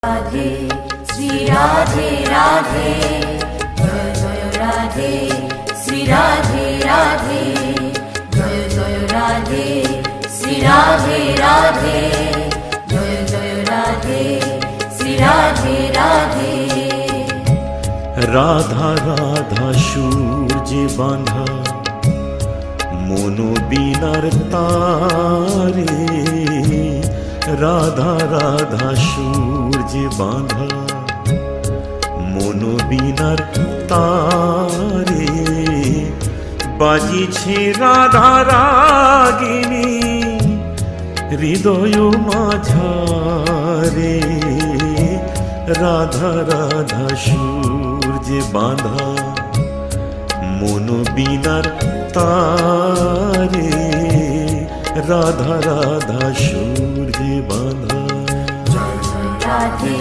রাধে শ্রী রাধে রাধে, জয় জয় রাধে শ্রী রাধে রাধে, জয় জয় রাধে শ্রী রাধে রাধে, জয় জয় রাধে শ্রী রাধে রাধে। রাধা রাধা সূর্যে বাঁধা মনোবীণার তারে, রাধা রাধা সূর্যে বাঁধা মনোবীণার তারে, বাজিছে রাধা রাগিনী হৃদয় মাঝারে, রাধা রাধা সূর্যে বাঁধা মনোবীণার তারে, রাধা রাধা সূর্যে বাঁধা। জয় জয় রাধে